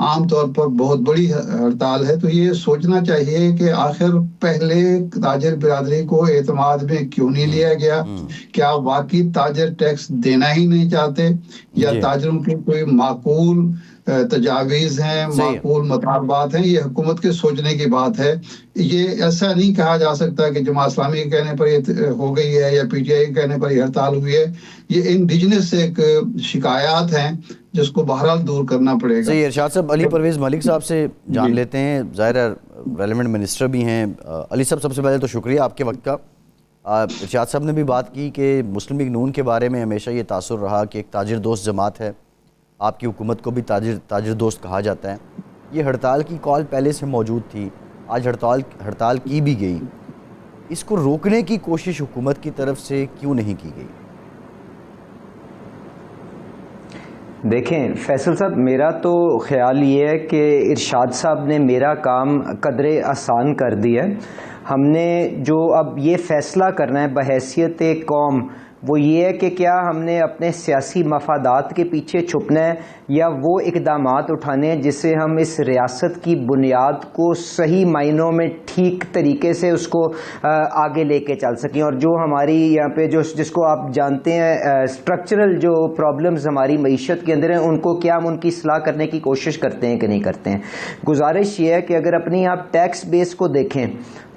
عام طور پر بہت بڑی ہڑتال ہے. تو یہ سوچنا چاہیے کہ آخر پہلے تاجر برادری کو اعتماد میں کیوں نہیں لیا گیا. کیا واقعی تاجر ٹیکس دینا ہی نہیں چاہتے, یا تاجروں کی کوئی معقول تجاویز ہیں, معقول مطالبات ہیں؟ یہ حکومت کے سوچنے کی بات ہے. یہ ایسا نہیں کہا جا سکتا کہ جماعت اسلامی کے کہنے پر یہ ہو گئی ہے یا پی ٹی آئی کے کہنے پر یہ ہڑتال ہوئی ہے. یہ انڈیجنس ایک شکایات ہیں جس کو بہرحال دور کرنا پڑے گا. صحیح. ارشاد صاحب, علی پرویز ملک صاحب سے جان لیتے ہیں, ظاہر ہے ریلیونٹ منسٹر بھی ہیں. علی صاحب, سب سے پہلے تو شکریہ آپ کے وقت کا. ارشاد صاحب نے بھی بات کی کہ مسلم لیگ نون کے بارے میں ہمیشہ یہ تاثر رہا کہ ایک تاجر دوست جماعت ہے, آپ کی حکومت کو بھی تاجر دوست کہا جاتا ہے. یہ ہڑتال کی کال پہلے سے موجود تھی, آج ہڑتال کی بھی گئی, اس کو روکنے کی کوشش حکومت کی طرف سے کیوں نہیں کی گئی؟ دیکھیں فیصل صاحب, میرا تو خیال یہ ہے کہ ارشاد صاحب نے میرا کام قدرے آسان کر دیا ہے. ہم نے جو اب یہ فیصلہ کرنا ہے بحیثیت قوم, وہ یہ ہے کہ کیا ہم نے اپنے سیاسی مفادات کے پیچھے چھپنا ہے, یا وہ اقدامات اٹھانے ہیں جس سے ہم اس ریاست کی بنیاد کو صحیح معنوں میں ٹھیک طریقے سے اس کو آگے لے کے چل سکیں. اور جو ہماری یہاں پہ جس کو آپ جانتے ہیں اسٹرکچرل جو پرابلمز ہماری معیشت کے اندر ہیں, ان کو کیا ہم ان کی اصلاح کرنے کی کوشش کرتے ہیں کہ نہیں کرتے ہیں. گزارش یہ ہے کہ اگر اپنی آپ ٹیکس بیس کو دیکھیں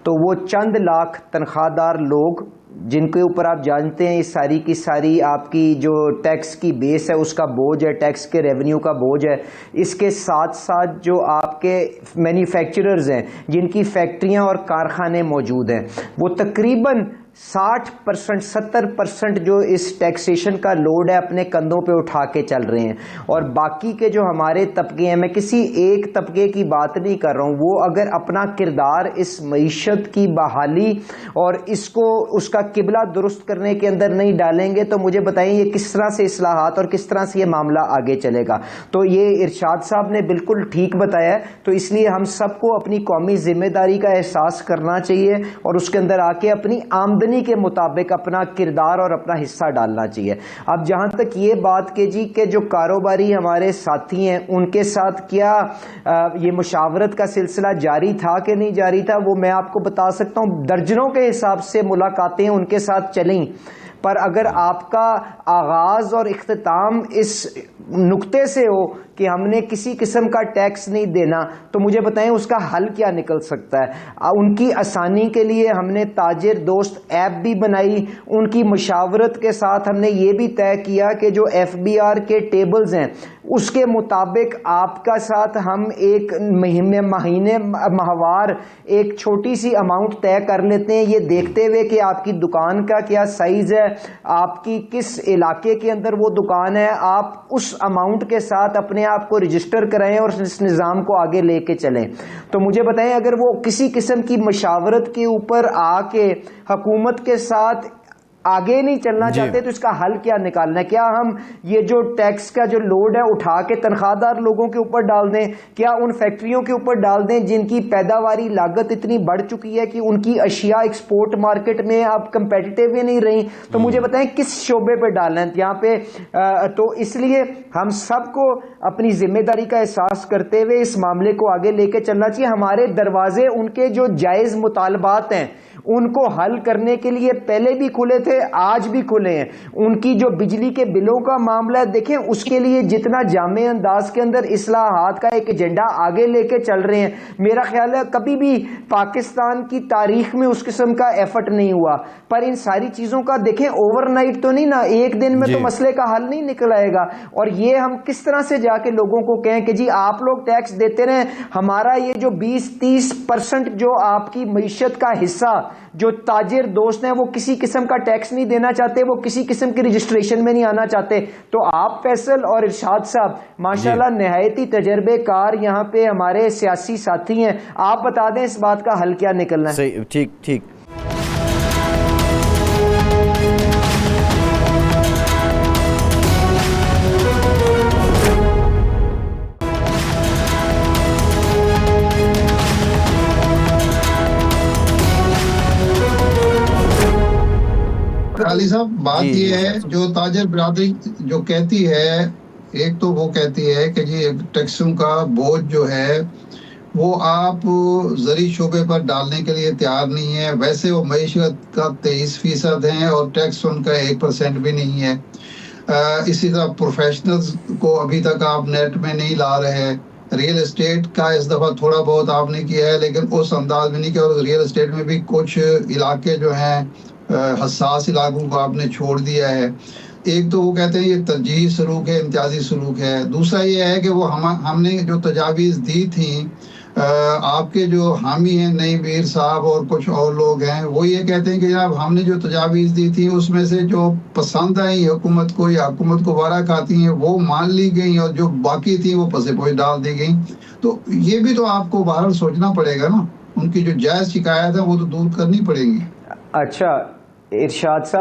تو وہ چند لاکھ تنخواہ دار لوگ جن کے اوپر آپ جانتے ہیں ساری کی ساری آپ کی جو ٹیکس کی بیس ہے اس کا بوجھ ہے, ٹیکس کے ریونیو کا بوجھ ہے. اس کے ساتھ ساتھ جو آپ کے مینوفیکچررز ہیں جن کی فیکٹریاں اور کارخانے موجود ہیں, وہ تقریباً 60% 70% جو اس ٹیکسیشن کا لوڈ ہے اپنے کندھوں پہ اٹھا کے چل رہے ہیں. اور باقی کے جو ہمارے طبقے ہیں, میں کسی ایک طبقے کی بات نہیں کر رہا ہوں, وہ اگر اپنا کردار اس معیشت کی بحالی اور اس کو اس کا قبلہ درست کرنے کے اندر نہیں ڈالیں گے تو مجھے بتائیں یہ کس طرح سے اصلاحات اور کس طرح سے یہ معاملہ آگے چلے گا. تو یہ ارشاد صاحب نے بالکل ٹھیک بتایا ہے. تو اس لیے ہم سب کو اپنی قومی ذمہ داری کا احساس کرنا چاہیے اور اس کے اندر آ کے اپنی آمدنی کے مطابق اپنا کردار اور اپنا حصہ ڈالنا چاہیے. اب جہاں تک یہ بات کہ جو کاروباری ہمارے ساتھی ہیں ان کے ساتھ کیا یہ مشاورت کا سلسلہ جاری تھا کہ نہیں جاری تھا, وہ میں آپ کو بتا سکتا ہوں. درجنوں کے حساب سے ملاقاتیں ان کے ساتھ چلیں, پر اگر آپ کا آغاز اور اختتام اس نقطے سے ہو کہ ہم نے کسی قسم کا ٹیکس نہیں دینا, تو مجھے بتائیں اس کا حل کیا نکل سکتا ہے. ان کی آسانی کے لیے ہم نے تاجر دوست ایپ بھی بنائی, ان کی مشاورت کے ساتھ ہم نے یہ بھی طے کیا کہ جو ایف بی آر کے ٹیبلز ہیں اس کے مطابق آپ کا ساتھ ہم ایک مہینے ماہوار ایک چھوٹی سی اماؤنٹ طے کر لیتے ہیں, یہ دیکھتے ہوئے کہ آپ کی دکان کا کیا سائز ہے, آپ کی کس علاقے کے اندر وہ دکان ہے, آپ اس اماؤنٹ کے ساتھ اپنے آپ کو رجسٹر کرائیں اور اس نظام کو آگے لے کے چلیں. تو مجھے بتائیں اگر وہ کسی قسم کی مشاورت کے اوپر آ کے حکومت کے ساتھ آگے نہیں چلنا چاہتے تو اس کا حل کیا نکالنا ہے؟ کیا ہم یہ جو ٹیکس کا جو لوڈ ہے اٹھا کے تنخواہ دار لوگوں کے اوپر ڈال دیں, کیا ان فیکٹریوں کے اوپر ڈال دیں جن کی پیداواری لاگت اتنی بڑھ چکی ہے کہ ان کی اشیاء ایکسپورٹ مارکیٹ میں اب کمپیٹیٹیو ہی نہیں رہی؟ تو مجھے بتائیں کس شعبے پہ ڈالنا ہے یہاں پہ. تو اس لیے ہم سب کو اپنی ذمہ داری کا احساس کرتے ہوئے اس معاملے کو آگے لے کے چلنا چاہیے. ہمارے دروازے ان کے جو جائز مطالبات ہیں ان کو حل کرنے کے لیے پہلے بھی کھلے تھے, آج بھی کھلے ہیں. ان کی جو بجلی کے بلوں کا معاملہ ہے دیکھیں, اس کے لیے جتنا جامع انداز کے اندر اصلاحات کا ایک ایجنڈا آگے لے کے چل رہے ہیں, میرا خیال ہے کبھی بھی پاکستان کی تاریخ میں اس قسم کا ایفرٹ نہیں ہوا. پر ان ساری چیزوں کا دیکھیں اوور نائٹ تو نہیں نا, ایک دن میں تو مسئلے کا حل نہیں نکل آئے گا. اور یہ ہم کس طرح سے جا کے لوگوں کو کہیں کہ جی آپ لوگ ٹیکس دیتے رہیں, ہمارا یہ جو 20-30% جو آپ کی معیشت کا حصہ جو تاجر دوست ہیں وہ کسی قسم کا ٹیکس نہیں دینا چاہتے, وہ کسی قسم کی رجسٹریشن میں نہیں آنا چاہتے. تو آپ فیصل اور ارشاد صاحب ماشاءاللہ نہایت ہی تجربے کار یہاں پہ ہمارے سیاسی ساتھی ہیں, آپ بتا دیں اس بات کا حل کیا نکلنا ہے. صحیح, ٹھیک. علی صاحب بات یہ ہے جو تاجر برادری جو کہتی ہے ایک تو وہ کہتی ہے کہ جی ٹیکسوں کا بوجھ جو ہے وہ آپ زرعی شعبے پر ڈالنے کے لیے تیار نہیں ہے. ویسے وہ معیشت کا 23% ہے اور ٹیکس ان کا 1% بھی نہیں ہے. اسی طرح پروفیشنلز کو ابھی تک آپ نیٹ میں نہیں لا رہے. ریئل اسٹیٹ کا اس دفعہ تھوڑا بہت آپ نے کیا ہے لیکن اس انداز میں نہیں کیا. اور ریئل اسٹیٹ میں بھی کچھ علاقے جو ہیں حساس علاقوں کو آپ نے چھوڑ دیا ہے. ایک تو وہ کہتے ہیں یہ ترجیحی سلوک ہے, امتیازی سلوک ہے. دوسرا یہ ہے کہ وہ ہم نے جو تجاویز دی تھیں آپ کے جو حامی ہیں نئی میر صاحب اور کچھ اور لوگ ہیں, وہ یہ کہتے ہیں کہ جناب ہم نے جو تجاویز دی تھی اس میں سے جو پسند آئی حکومت کو یا حکومت کو بارہ کھاتی ہیں وہ مان لی گئیں اور جو باقی تھی وہ پسے پوش ڈال دی گئیں. تو یہ بھی تو آپ کو بہرحال سوچنا پڑے گا نا, ان کی جو جائز شکایت ہے وہ تو دور کرنی پڑیں گی. اچھا ارشاد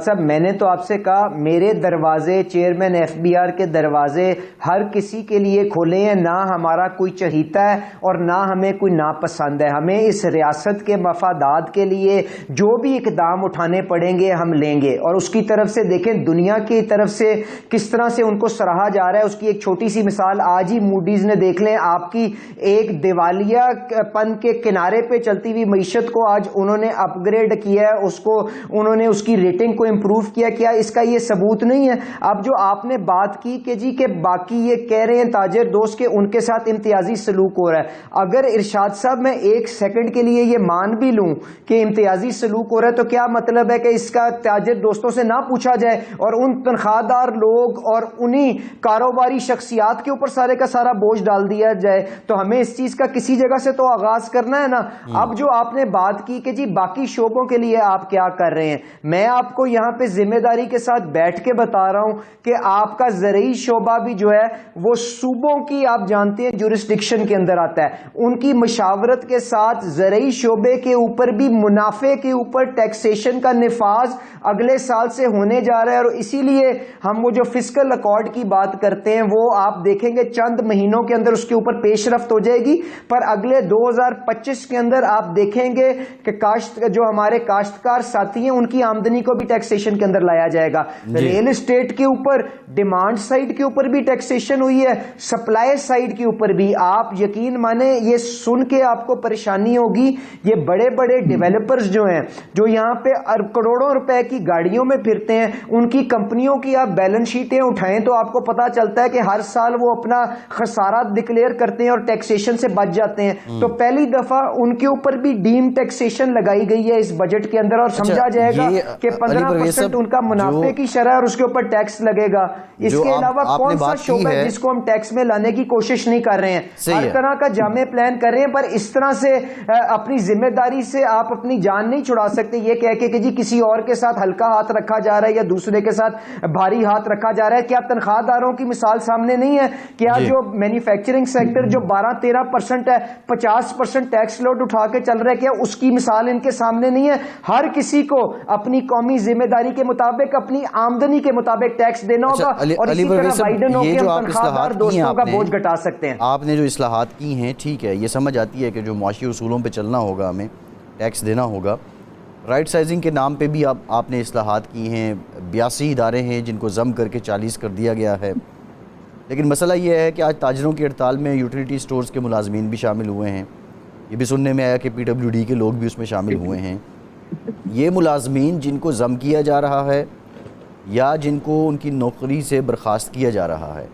صاحب میں نے تو آپ سے کہا میرے دروازے چیئرمین ایف بی آر کے دروازے ہر کسی کے لیے کھولے ہیں. نہ ہمارا کوئی چہیتا ہے اور نہ ہمیں کوئی ناپسند ہے. ہمیں اس ریاست کے مفادات کے لیے جو بھی اقدام اٹھانے پڑیں گے ہم لیں گے. اور اس کی طرف سے دیکھیں دنیا کی طرف سے کس طرح سے ان کو سراہا جا رہا ہے. اس کی ایک چھوٹی سی مثال آج ہی موڈیز نے دیکھ لیں, آپ کی ایک دیوالیہ پن کے کنارے پہ چلتی ہوئی معیشت کو آج انہوں نے اپ گریڈ کیا ہے, اس کو انہوں نے اس کی ریٹنگ کو امپروو کیا. کیا اس کا یہ ثبوت نہیں ہے؟ اب جو آپ نے بات کی کہ جی کہ باقی یہ کہہ رہے ہیں تاجر دوست کہ ان کے ساتھ امتیازی سلوک ہو رہا ہے. اگر ارشاد صاحب میں ایک سیکنڈ کے لیے یہ مان بھی لوں کہ امتیازی سلوک ہو رہا ہے تو کیا مطلب ہے کہ اس کا تاجر دوستوں سے نہ پوچھا جائے اور ان تنخواہ دار لوگ اور انہی کاروباری شخصیات کے اوپر سارے کا سارا بوجھ ڈال دیا جائے؟ تو ہمیں اس چیز کا کسی جگہ سے تو آغاز کرنا ہے نا. اب جو آپ نے بات کی کہ جی باقی شعبوں کے لیے آپ کیا کر رہے ہیں, میں آپ کو یہاں پہ ذمہ داری کے ساتھ بیٹھ کے بتا رہا ہوں کہ آپ کا زرعی شعبہ بھی جو ہے وہ صوبوں کی آپ جانتے ہیں جورسڈکشن کے اندر آتا ہے. ان کی مشاورت کے ساتھ زرعی شعبے کے اوپر بھی منافع کے اوپر ٹیکسیشن کا نفاذ اگلے سال سے ہونے جا رہا ہے. اور اسی لیے ہم وہ جو فسکل اکارڈ کی بات کرتے ہیں وہ آپ دیکھیں گے چند مہینوں کے اندر اس کے اوپر پیش رفت ہو جائے گی, پر اگلے 2025 کے اندر آپ دیکھیں گے کہ جو ہمارے کاشتکار ساتھی ہیں ان کی آمدنی کو بھی ٹیکسیشن کے اندر لایا جائے گا. ریل اسٹیٹ کے اوپر ڈیمانڈ سائڈ کے اوپر بھی ٹیکسیشن ہوئی ہے, سپلائی سائڈ کے اوپر بھی. آپ یقین مانیں یہ سن کے آپ کو پریشانی ہوگی, یہ بڑے بڑے ڈیولپرز جو ہیں جو یہاں پہ کروڑوں روپے کی گاڑیوں میں پھرتے ہیں, ان کی کمپنیوں کی آپ بیلنس شیٹیں اٹھائیں تو آپ کو پتا چلتا ہے کہ ہر سال وہ اپنا خسارہ ڈکلیئر کرتے ہیں اور ٹیکسیشن سے بچ جاتے ہیں. تو پہلی دفعہ ان کے اوپر بھی ڈیم ٹیکسیشن لگائی گئی ہے اس بجٹ کے اندر, اور سمجھا جائے گا کہ 15% ان کا منافع کی شرح اور اس کے اوپر ٹیکس لگے گا. اس کے علاوہ کون سا شعبہ ہے جس کو ہم ٹیکس میں لانے کی کوشش نہیں کر رہے ہیں؟ ہر طرح کا جامع پلان کر رہے ہیں, پر اس طرح سے اپنی ذمہ داری سے آپ اپنی جان نہیں چھڑا سکتے یہ کہہ کے کہ جی کسی اور کے ساتھ ہلکا ہاتھ رکھا جا رہا ہے یا دوسرے کے ساتھ بھاری ہاتھ رکھا جا رہا ہے. کیا تنخواہ داروں کی مثال سامنے نہیں ہے؟ کیا جو مینوفیکچرنگ سیکٹر جو 12-13% ہے 50% ٹیکس لوڈ اٹھا کے چل رہا ہے, کیا اس کی مثال ان کے سامنے نہیں ہے؟ ہر کسی کو اپنی قومی ذمہ داری کے مطابق اپنی آمدنی کے مطابق ٹیکس دینا ہوگا, اور اسی طرح وائڈن ہو کے ہم تنخواہ دار دوستوں کا بوجھ گھٹا سکتے ہیں. آپ نے جو اصلاحات کی ہیں ٹھیک ہے, یہ سمجھ آتی ہے کہ جو معاشی اصولوں پہ چلنا ہوگا, ہمیں ٹیکس دینا ہوگا. رائٹ سائزنگ کے نام پہ بھی آپ نے اصلاحات کی ہیں. 82 ادارے ہیں جن کو ضم کر کے 40 کر دیا گیا ہے. لیکن مسئلہ یہ ہے کہ آج تاجروں کی ہڑتال میں یوٹیلیٹی سٹورز کے ملازمین بھی شامل ہوئے ہیں. یہ بھی سننے میں آیا کہ PWD کے لوگ بھی اس میں شامل ہوئے ہیں. یہ ملازمین جن کو ضم کیا جا رہا ہے یا جن کو ان کی نوکری سے برخاست کیا جا رہا ہے,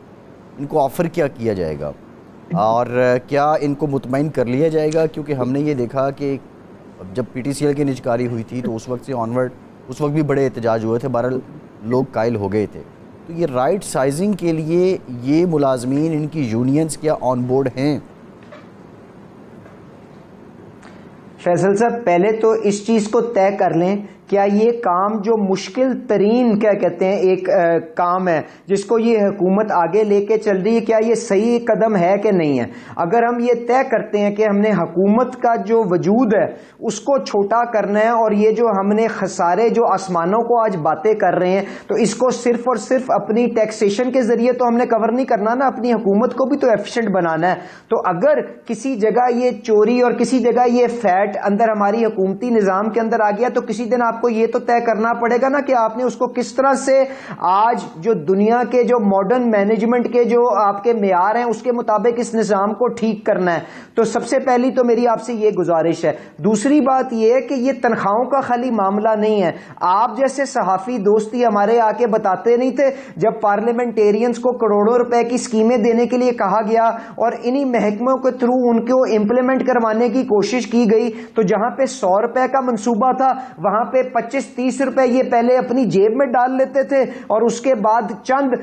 ان کو آفر کیا کیا جائے گا اور کیا ان کو مطمئن کر لیا جائے گا؟ کیونکہ ہم نے یہ دیکھا کہ جب PTCL کی نجکاری ہوئی تھی تو اس وقت سے آنورڈ اس وقت بھی بڑے احتجاج ہوئے تھے, بہرحال لوگ قائل ہو گئے تھے. تو یہ رائٹ سائزنگ کے لیے یہ ملازمین ان کی یونینز کیا آن بورڈ ہیں؟ فیصل صاحب پہلے تو اس چیز کو طے کر لیں, کیا یہ کام جو مشکل ترین کیا کہتے ہیں ایک کام ہے جس کو یہ حکومت آگے لے کے چل رہی ہے, کیا یہ صحیح قدم ہے کہ نہیں ہے؟ اگر ہم یہ طے کرتے ہیں کہ ہم نے حکومت کا جو وجود ہے اس کو چھوٹا کرنا ہے اور یہ جو ہم نے خسارے جو آسمانوں کو آج باتیں کر رہے ہیں تو اس کو صرف اور صرف اپنی ٹیکسیشن کے ذریعے تو ہم نے کور نہیں کرنا نا, اپنی حکومت کو بھی تو ایفیشینٹ بنانا ہے. تو اگر کسی جگہ یہ چوری اور کسی جگہ یہ فیٹ اندر ہماری حکومتی نظام کے اندر آ گیا تو کسی دن آپ آپ کو یہ تو طے کرنا پڑے گا نا کہ آپ نے اس کو کس طرح سے آج جو دنیا کے جو ماڈرن مینجمنٹ کے جو آپ کے معیار ہیں اس کے مطابق اس نظام کو ٹھیک کرنا ہے. تو سب سے پہلی تو میری آپ سے یہ گزارش ہے. دوسری بات یہ ہے کہ یہ تنخواہوں کا خالی معاملہ نہیں ہے. آپ جیسے صحافی دوستی ہمارے آ کے بتاتے نہیں تھے جب پارلیمنٹیرینز کو کروڑوں روپے کی اسکیمیں دینے کے لیے کہا گیا اور انہی محکموں کے تھرو ان کو امپلیمنٹ کروانے کی کوشش کی گئی, تو جہاں پہ 100 روپے کا منصوبہ تھا وہاں پہ 25-30 روپے یہ پہلے اپنی جیب میں ڈال لیتے تھے اور اس کے بعد چند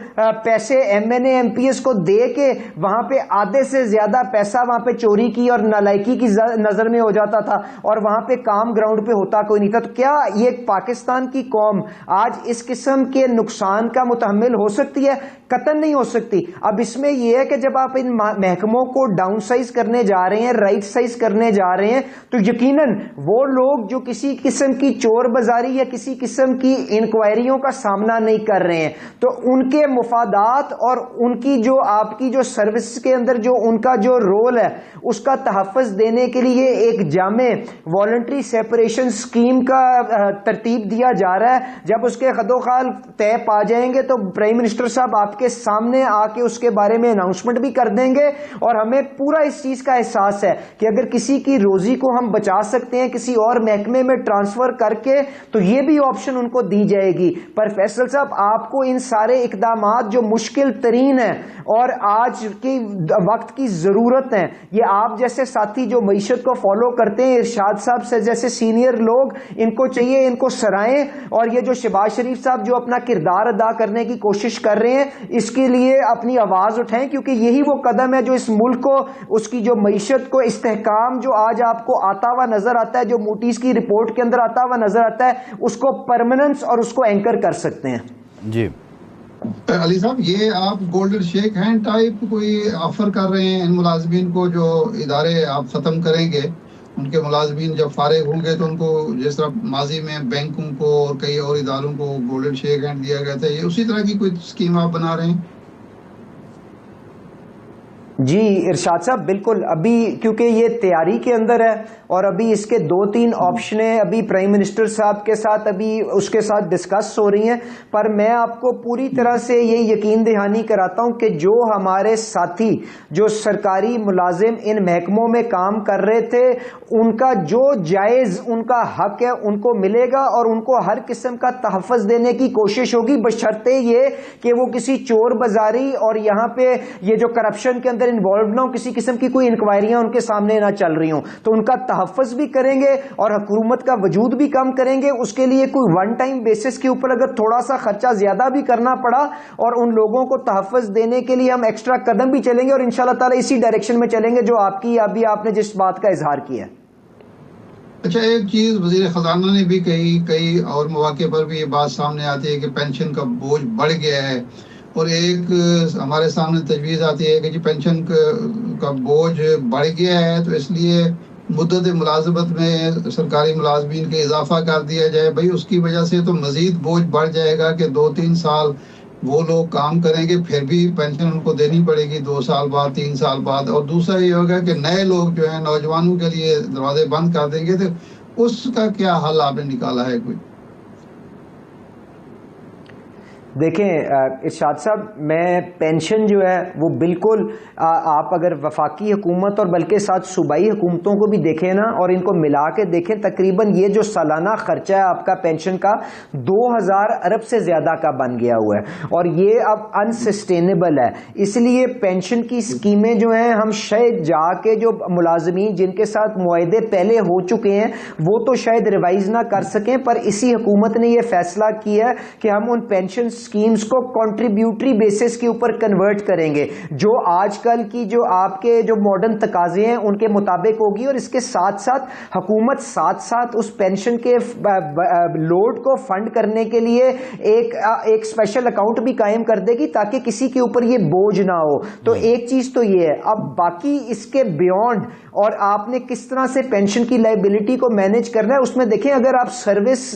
پیسے M N A M P S کو دے کے وہاں پہ آدھے سے زیادہ پیسہ وہاں پہ چوری کی اور نالائکی کی نظر میں ہو جاتا تھا اور وہاں پہ کام گراؤنڈ پہ ہوتا کوئی نہیں تھا. تو کیا یہ پاکستان کی قوم آج اس قسم کے نقصان کا متحمل ہو سکتی ہے؟ قطعاً نہیں ہو سکتی. اب اس میں یہ ہے کہ جب آپ ان محکموں کو ڈاؤن سائز کرنے جا رہے ہیں, رائٹ سائز کرنے جا رہے ہیں, تو یقیناً وہ لوگ جو کسی قسم کی چور بازاری یا کسی قسم کی انکوائریوں کا سامنا نہیں کر رہے ہیں, تو ان کے مفادات اور ان کی جو آپ کی جو سروس کے اندر جو ان کا جو رول ہے اس کا تحفظ دینے کے لیے ایک جامع والنٹری سیپریشن اسکیم کا ترتیب دیا جا رہا ہے. جب اس کے خد و خال طے پا جائیں گے تو پرائم منسٹر صاحب آپ کے سامنے آ کے اس کے بارے میں اناؤنسمنٹ بھی کر دیں گے. اور ہمیں پورا اس چیز کا احساس ہے کہ اگر کسی کی روزی کو ہم بچا سکتے ہیں کسی اور محکمے میں ٹرانسفر کر کے تو یہ بھی آپشن ان کو دی جائے گی. پر فیصل صاحب آپ کو ان سارے اقدامات جو مشکل ترین ہیں اور آج کی وقت کی ضرورت ہیں, یہ آپ جیسے ساتھی جو معیشت کو فالو کرتے ہیں, ارشاد صاحب سے جیسے سینئر لوگ, ان کو چاہیے ان کو سرائیں. اور یہ جو شہباز شریف صاحب جو اپنا کردار ادا کرنے کی کوشش کر رہے ہیں اس کے لیے اپنی آواز اٹھائیں, کیونکہ یہی وہ قدم ہے جو اس ملک کو اس کی جو معیشت کو استحکام جو آج آپ کو آتا ہوا نظر آتا ہے, جو موٹیز کی رپورٹ کے اندر آتا ہوا نظر آتا ہے, اس کو پرماننس اور اس کو اینکر کر سکتے ہیں. جی علی صاحب, یہ آپ گولڈن شیک ہینڈ ٹائپ کوئی آفر کر رہے ہیں ان ملازمین کو جو ادارے آپ ختم کریں گے, ان کے ملازمین جب فارغ ہوں گے تو ان کو جس طرح ماضی میں بینکوں کو اور کئی اور اداروں کو گولڈن شیک ہینڈ دیا گیا تھا, یہ اسی طرح کی کوئی اسکیم آپ بنا رہے ہیں؟ جی ارشاد صاحب بالکل, ابھی کیونکہ یہ تیاری کے اندر ہے اور ابھی اس کے 2-3 آپشنیں ابھی پرائم منسٹر صاحب کے ساتھ ابھی اس کے ساتھ ڈسکس ہو رہی ہیں. پر میں آپ کو پوری طرح سے یہ یقین دہانی کراتا ہوں کہ جو ہمارے ساتھی جو سرکاری ملازم ان محکموں میں کام کر رہے تھے ان کا جو جائز ان کا حق ہے ان کو ملے گا اور ان کو ہر قسم کا تحفظ دینے کی کوشش ہوگی, بشرطے یہ کہ وہ کسی چور بازاری اور یہاں پہ یہ جو کرپشن کے اندر انوالوڈ نہ ہو, کسی قسم کی کوئی انکوائریاں ان کے سامنے نہ چل رہی ہوں. تو ان کا تحفظ بھی کریں گے اور حکومت کا وجود بھی کم کریں گے. اس کے لیے کوئی ون ٹائم بیسس کے اوپر اگر تھوڑا سا خرچہ زیادہ بھی کرنا پڑا اور ان لوگوں کو تحفظ دینے کے لیے ہم ایکسٹرا قدم بھی چلیں گے اور انشاءاللہ تعالی اسی ڈائریکشن میں چلیں گے جو آپ نے جس بات کا اظہار کیا ہے. اچھا, ایک چیز وزیر خزانہ نے بھی کہی, کئی اور مواقع پر بھی یہ بات سامنے آتی ہے کہ پینشن کا بوجھ بڑھ گیا ہے, اور ایک ہمارے سامنے تجویز آتی ہے کہ جی پینشن کا بوجھ بڑھ گیا ہے تو اس لیے مدت ملازمت میں سرکاری ملازمین کے اضافہ کر دیا جائے. بھائی اس کی وجہ سے تو مزید بوجھ بڑھ جائے گا کہ 2-3 سال وہ لوگ کام کریں گے پھر بھی پینشن ان کو دینی پڑے گی 2 سال بعد 3 سال بعد. اور دوسرا یہ ہوگا کہ نئے لوگ جو ہیں نوجوانوں کے لیے دروازے بند کر دیں گے, تو اس کا کیا حل آپ نے نکالا ہے کوئی؟ دیکھیں ارشاد صاحب, میں پینشن جو ہے وہ بالکل آپ اگر وفاقی حکومت اور بلکہ ساتھ صوبائی حکومتوں کو بھی دیکھیں نا اور ان کو ملا کے دیکھیں, تقریباً یہ جو سالانہ خرچہ ہے آپ کا پینشن کا 2000 ارب سے زیادہ کا بن گیا ہوا ہے اور یہ اب انسسٹینیبل ہے. اس لیے پینشن کی اسکیمیں جو ہیں ہم شاید جا کے جو ملازمین جن کے ساتھ معاہدے پہلے ہو چکے ہیں وہ تو شاید ریوائز نہ کر سکیں, پر اسی حکومت نے یہ فیصلہ کیا ہے کہ ہم ان پینشن اسکیمز کو کنٹریبیوٹری بیسس کے اوپر کنورٹ کریں گے جو آج کل کی جو آپ کے جو ماڈرن تقاضے ہیں ان کے مطابق ہوگی. اور اس کے ساتھ ساتھ حکومت ساتھ اس پینشن کے لوڈ کو فنڈ کرنے کے لیے ایک اسپیشل اکاؤنٹ بھی قائم کر دے گی تاکہ کسی کے اوپر یہ بوجھ نہ ہو. تو ایک چیز تو یہ ہے. اب باقی اس کے بیونڈ اور آپ نے کس طرح سے پینشن کی لائبلٹی کو مینج کرنا ہے اس میں دیکھیں, اگر آپ سروس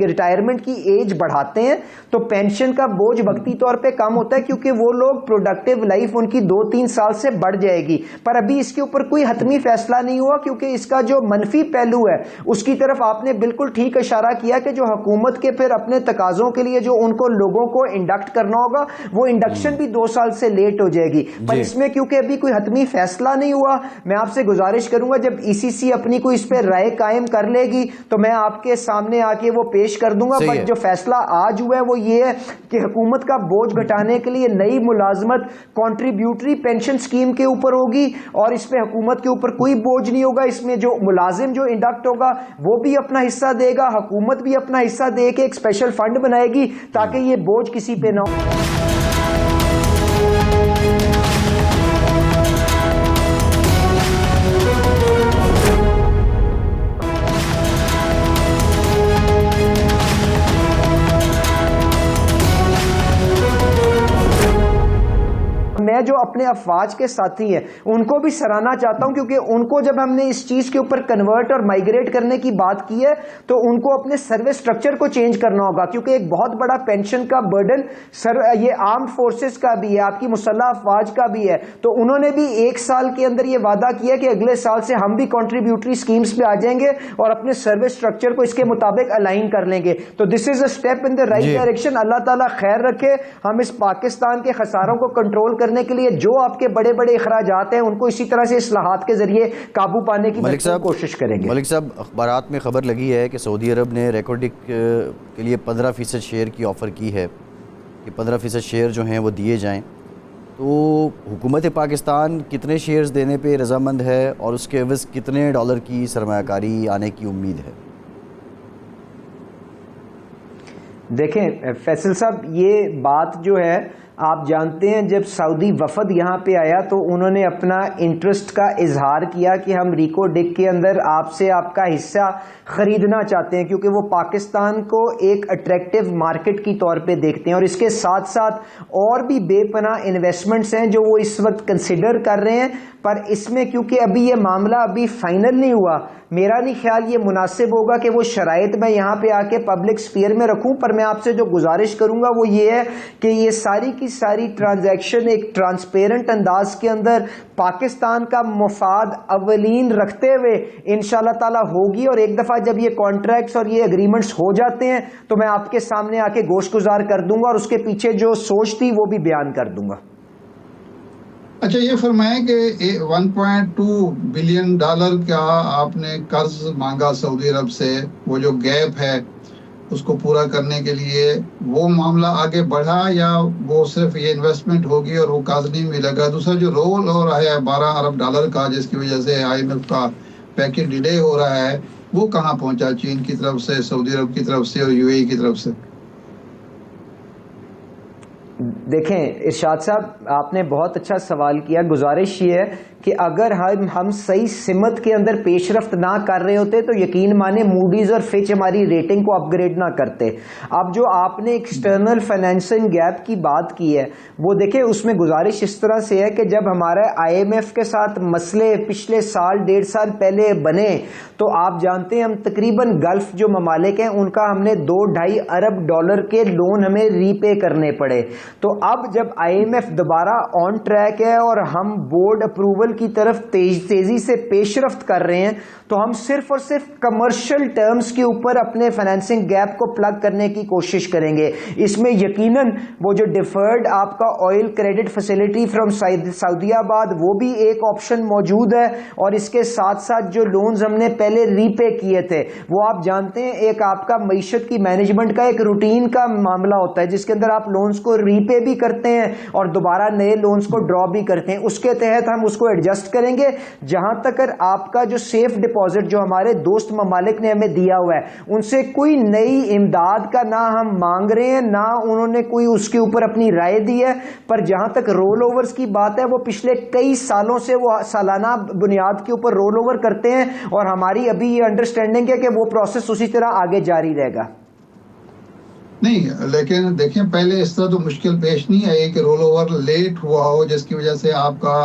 ریٹائرمنٹ کی ایج بڑھاتے ہیں تو پینشن پینشن کا بوجھ وقتی طور پہ کم ہوتا ہے کیونکہ وہ لوگ پروڈکٹیو لائف ان کی 2-3 سال سے بڑھ جائے گی. پر ابھی اس کے اوپر کوئی حتمی فیصلہ نہیں ہوا کیونکہ اس کا جو منفی پہلو ہے اس کی طرف آپ نے بالکل ٹھیک اشارہ کیا کہ جو حکومت کے پھر اپنے تقاضوں کے لیے جو ان کو لوگوں کو انڈکٹ کرنا ہوگا وہ انڈکشن بھی 2 سال سے لیٹ ہو جائے گی. پر اس میں کیونکہ ابھی کوئی حتمی فیصلہ نہیں ہوا, میں آپ سے گزارش کروں گا جب ECC اپنی کوئی اس پہ رائے قائم کر لے گی تو میں آپ کے سامنے آ کے وہ پیش کر دوں گا. بٹ جو فیصلہ آج ہوا ہے وہ یہ ہے کہ حکومت کا بوجھ گھٹانے کے لیے نئی ملازمت کنٹریبیوٹری پینشن اسکیم کے اوپر ہوگی اور اس پہ حکومت کے اوپر کوئی بوجھ نہیں ہوگا. اس میں جو ملازم جو انڈکٹ ہوگا وہ بھی اپنا حصہ دے گا, حکومت بھی اپنا حصہ دے کے ایک اسپیشل فنڈ بنائے گی تاکہ یہ بوجھ کسی پہ نہ ہو. میں جو اپنے افواج کے ساتھی ہیں ان کو بھی سراہنا چاہتا ہوں کیونکہ ان کو جب ہم نے اس چیز کے اوپر کنورٹ اور مائگریٹ کرنے کی بات کی ہے تو ان کو اپنے سروس سٹرکچر کو چینج کرنا ہوگا کیونکہ ایک بہت بڑا پینشن کا برڈن یہ آرمڈ فورسز کا بھی ہے, آپ کی مسلح افواج کا بھی ہے. تو انہوں نے بھی 1 سال کے اندر یہ وعدہ کیا کہ اگلے سال سے ہم بھی کنٹریبیوٹری اسکیمز پہ آ جائیں گے اور اپنے سروس سٹرکچر کو اس کے مطابق الائن کر لیں گے. تو this is a step in the right direction. اللہ تعالیٰ خیر رکھے, ہم اس پاکستان کے خساروں کو کنٹرول کرنے کے لیے جو آپ کے بڑے بڑے اخراجات ہیں ان کو اسی طرح سے اصلاحات کے ذریعے قابو پانے کی کوشش کریں گے. ملک صاحب, اخبارات میں خبر لگی ہے کہ سعودی عرب نے ریکارڈک کے لیے 15% شیئر کی آفر کی ہے کہ 15% شیئر جو ہیں وہ دیے جائیں. تو حکومت پاکستان کتنے شیئرز دینے پہ رضامند ہے اور اس کے عوض کتنے ڈالر کی سرمایہ کاری آنے کی امید ہے؟ دیکھیں فیصل صاحب, یہ بات جو ہے آپ جانتے ہیں جب سعودی وفد یہاں پہ آیا تو انہوں نے اپنا انٹرسٹ کا اظہار کیا کہ ہم ریکو ڈک کے اندر آپ سے آپ کا حصہ خریدنا چاہتے ہیں کیونکہ وہ پاکستان کو ایک اٹریکٹیو مارکیٹ کی طور پہ دیکھتے ہیں اور اس کے ساتھ ساتھ اور بھی بے پناہ انویسٹمنٹس ہیں جو وہ اس وقت کنسیڈر کر رہے ہیں. پر اس میں کیونکہ ابھی یہ معاملہ ابھی فائنل نہیں ہوا, میرا نہیں خیال یہ مناسب ہوگا کہ وہ شرائط میں یہاں پہ آ کے پبلک سپیئر میں رکھوں. پر میں آپ سے جو گزارش کروں گا وہ یہ ہے کہ یہ ساری کی ساری ٹرانزیکشن ایک ٹرانسپیرنٹ انداز کے اندر پاکستان کا مفاد اولین رکھتے ہوئے انشاءاللہ تعالی ہوگی. اور ایک دفعہ جب یہ کانٹریکٹس اور یہ اگریمنٹس ہو جاتے ہیں تو میں آپ کے سامنے آ کے گوش گزار کر دوں گا اور اس کے پیچھے جو سوچ تھی وہ بھی بیان کر دوں گا. اچھا, یہ فرمائیں کہ 1.2 بلین ڈالر کا آپ نے قرض مانگا سعودی عرب سے, وہ جو گیپ ہے اس کو پورا کرنے کے لیے وہ معاملہ آگے بڑھا یا وہ صرف یہ انویسٹمنٹ ہوگی اور وہ قرض نہیں ملے گا؟ دوسرا جو رول ہو رہا ہے 12 ارب ڈالر کا جس کی وجہ سے IMF کا پیکج ڈیلے ہو رہا ہے, وہ کہاں پہنچا چین کی طرف سے, سعودی عرب کی طرف سے اور UAE کی طرف سے؟ دیکھیں ارشاد صاحب, آپ نے بہت اچھا سوال کیا. گزارش یہ ہے کہ اگر ہم صحیح سمت کے اندر پیش رفت نہ کر رہے ہوتے تو یقین مانے موڈیز اور فچ ہماری ریٹنگ کو اپ گریڈ نہ کرتے. اب جو آپ نے ایکسٹرنل فائنینسنگ گیپ کی بات کی ہے وہ دیکھیں اس میں گزارش اس طرح سے ہے کہ جب ہمارا IMF کے ساتھ مسئلے پچھلے سال 1.5 سال پہلے بنے تو آپ جانتے ہیں ہم تقریباً گلف جو ممالک ہیں ان کا ہم نے 2-2.5 ارب ڈالر کے لون ہمیں ری پے کرنے پڑے. تو اب جب IMF دوبارہ آن ٹریک ہے اور ہم بورڈ اپروول کی طرف تیزی سے پیش رفت کر رہے ہیں تو ہم صرف اور صرف کمرشل ٹرمز کے اوپر اپنے فائنینسنگ گیپ کو پلگ کرنے کی کوشش کریں گے. اس میں یقیناً وہ جو ڈیفرڈ آپ کا oil credit facility from Saudi آباد وہ بھی ایک آپشن موجود ہے اور اس کے ساتھ ساتھ جو لونز ہم نے پہلے ری پے کیے تھے وہ آپ جانتے ہیں ایک آپ کا معیشت کی مینجمنٹ کا ایک روٹین کا معاملہ ہوتا ہے جس کے اندر آپ لونز کو ری پے بھی کرتے ہیں اور دوبارہ نئے لونز کو ڈرا بھی کرتے ہیں. اس کے تحت ہم اس کو ایڈجسٹ کریں گے. جہاں تک آپ کا جو سیف ڈپازٹ جو ہمارے دوست ممالک نے ہمیں دیا ہوا ہے ان سے کوئی نئی امداد کا نہ ہم مانگ رہے ہیں نہ انہوں نے کوئی اس کے اوپر اپنی رائے دی ہے. پر جہاں تک رول اوورز کی بات ہے وہ پچھلے کئی سالوں سے وہ سالانہ بنیاد کے اوپر رول اوور کرتے ہیں اور ہماری ابھی یہ انڈرسٹینڈنگ ہے کہ وہ پروسیس اسی طرح آگے جاری رہے گا. نہیں لیکن دیکھیں پہلے اس طرح تو مشکل پیش نہیں آئی کہ رول اوور لیٹ ہوا ہو جس کی وجہ سے آپ کا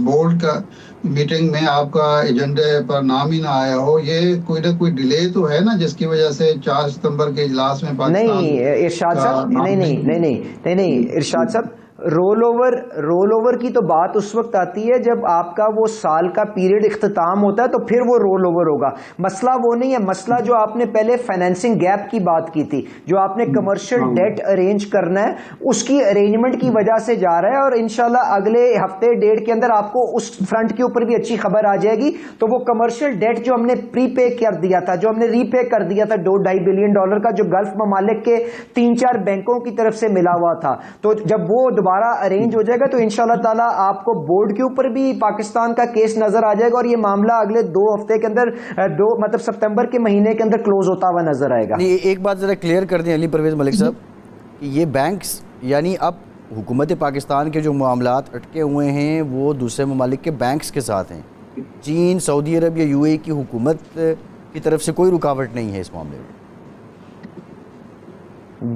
بورڈ کا میٹنگ میں آپ کا ایجنڈے پر نام ہی نہ آیا ہو. یہ کوئی نہ کوئی ڈیلے تو ہے نا جس کی وجہ سے 4 ستمبر کے اجلاس میں پاکستان نہیں ارشاد کا صاحب، نام نہیں ارشاد صاحب، رول اوور کی تو بات اس وقت آتی ہے جب آپ کا وہ سال کا پیریڈ اختتام ہوتا ہے تو پھر وہ رول اوور ہوگا. مسئلہ وہ نہیں ہے. مسئلہ جو آپ نے پہلے فائنینسنگ گیپ کی بات کی تھی، جو آپ نے کمرشل ڈیٹ ارینج کرنا ہے، اس کی ارینجمنٹ کی وجہ سے جا رہا ہے، اور انشاءاللہ اگلے ہفتے ڈیڑھ کے اندر آپ کو اس فرنٹ کے اوپر بھی اچھی خبر آ جائے گی. تو وہ کمرشل ڈیٹ جو ہم نے پری پے کر دیا تھا، جو ہم نے ری پے کر دیا تھا $2.5 بلین کا، جو گلف ممالک کے 3-4 بینکوں کی طرف سے ملا ہوا تھا، تو جب وہ دوبارہ ارینج ہو جائے گا تو انشاءاللہ تعالی آپ کو بورڈ کے اوپر بھی پاکستان کا کیس نظر آ جائے گا، اور یہ معاملہ اگلے 2 ہفتے کے اندر مطلب ستمبر کے مہینے کے اندر کلوز ہوتا ہوا نظر آئے گا. ایک بات ذرا کلیئر کر دیں علی پرویز ملک صاحب کہ یہ بینکس یعنی اب حکومت پاکستان کے جو معاملات اٹکے ہوئے ہیں وہ دوسرے ممالک کے بینکس کے ساتھ ہیں. چین، سعودی عرب یا UAE کی حکومت کی طرف سے کوئی رکاوٹ نہیں ہے اس معاملے میں؟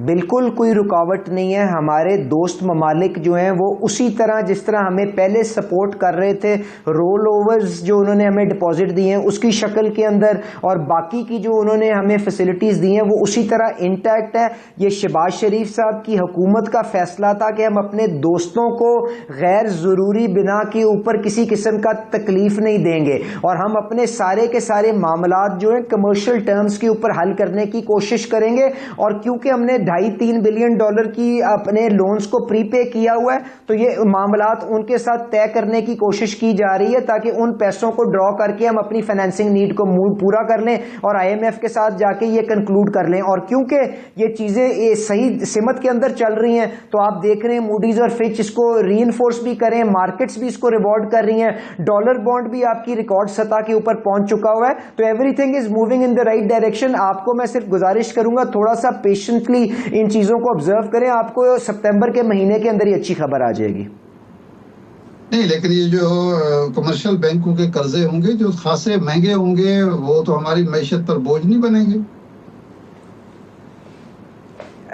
بالکل کوئی رکاوٹ نہیں ہے. ہمارے دوست ممالک جو ہیں وہ اسی طرح جس طرح ہمیں پہلے سپورٹ کر رہے تھے، رول اوورز جو انہوں نے ہمیں ڈپازٹ دیے ہیں اس کی شکل کے اندر، اور باقی کی جو انہوں نے ہمیں فیسلٹیز دی ہیں وہ اسی طرح انٹیکٹ ہے. یہ شہباز شریف صاحب کی حکومت کا فیصلہ تھا کہ ہم اپنے دوستوں کو غیر ضروری بنا کے اوپر کسی قسم کا تکلیف نہیں دیں گے، اور ہم اپنے سارے کے سارے معاملات جو ہیں کمرشل ٹرمز کے اوپر حل کرنے کی کوشش کریں گے. اور کیونکہ ہم نے $2.5-3 بلین کی اپنے لونز کو پری پے کیا ہوا ہے، تو یہ معاملات ان کے ساتھ طے کرنے کی کوشش کی جا رہی ہے تاکہ ان پیسوں کو ڈرا کر کے ہم اپنی فائنینسنگ نیڈ کو پورا کر لیں اور IMF کے ساتھ جا کے یہ کنکلوڈ کر لیں. اور کیونکہ یہ چیزیں صحیح سمت کے اندر چل رہی ہیں تو آپ دیکھ رہے ہیں موڈیز اور فچ اس کو ری انفورس بھی کریں، مارکیٹس بھی اس کو ریوارڈ کر رہی ہیں، ڈالر بانڈ بھی آپ کی ریکارڈ سطح کے اوپر پہنچ چکا ہوا ہے. تو every thing is moving in the right direction. آپ کو میں صرف گزارش کروں گا تھوڑا سا پیشنٹلی ان چیزوں کو آبزرو کریں، آپ کو ستمبر کے مہینے کے اندر ہی اچھی خبر آ جائے گی. نہیں لیکن یہ جو کمرشل بینکوں کے قرضے ہوں گے جو خاصے مہنگے ہوں گے وہ تو ہماری معیشت پر بوجھ نہیں بنیں گے.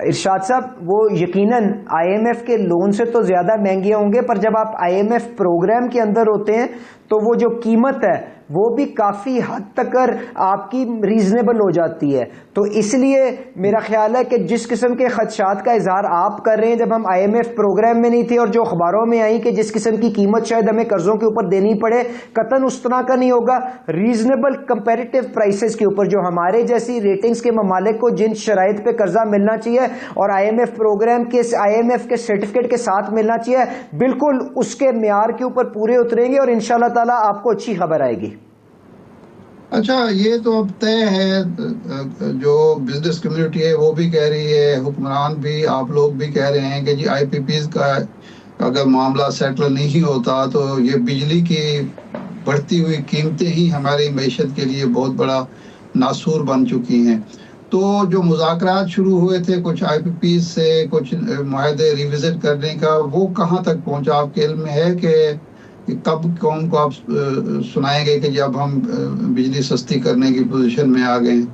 ارشاد صاحب وہ یقیناً IMF کے لون سے تو زیادہ مہنگے ہوں گے، پر جب آپ IMF پروگرام کے اندر ہوتے ہیں تو وہ جو قیمت ہے وہ بھی کافی حد تک آپ کی ریزنیبل ہو جاتی ہے. تو اس لیے میرا خیال ہے کہ جس قسم کے خدشات کا اظہار آپ کر رہے ہیں جب ہم IMF پروگرام میں نہیں تھے اور جو اخباروں میں آئی کہ جس قسم کی قیمت شاید ہمیں قرضوں کے اوپر دینی پڑے، قطعاً اس طرح کا نہیں ہوگا. ریزنیبل کمپیریٹیو پرائسز کے اوپر جو ہمارے جیسی ریٹنگز کے ممالک کو جن شرائط پہ قرضہ ملنا چاہیے اور IMF پروگرام کے IMF کے سرٹیفکیٹ کے ساتھ ملنا چاہیے، بالکل اس کے معیار کے اوپر پورے اتریں گے اور انشاءاللہ تعالیٰ آپ کو اچھی خبر آئے گی. اچھا یہ تو اب طے ہے، جو بزنس کمیونٹی ہے وہ بھی کہہ رہی ہے، حکمران بھی، آپ لوگ بھی کہہ رہے ہیں کہ جی IPPs کا اگر معاملہ سیٹل نہیں ہوتا تو یہ بجلی کی بڑھتی ہوئی قیمتیں ہی ہماری معیشت کے لیے بہت بڑا ناسور بن چکی ہیں. تو جو مذاکرات شروع ہوئے تھے کچھ IPPs سے کچھ معاہدے ریوزٹ کرنے کا، وہ کہاں تک پہنچا؟ آپ کے علم میں ہے کہ کب قوم کو آپ سنائیں گے کہ جب ہم بجلی سستی کرنے کی پوزیشن میں آ گئے ہیں؟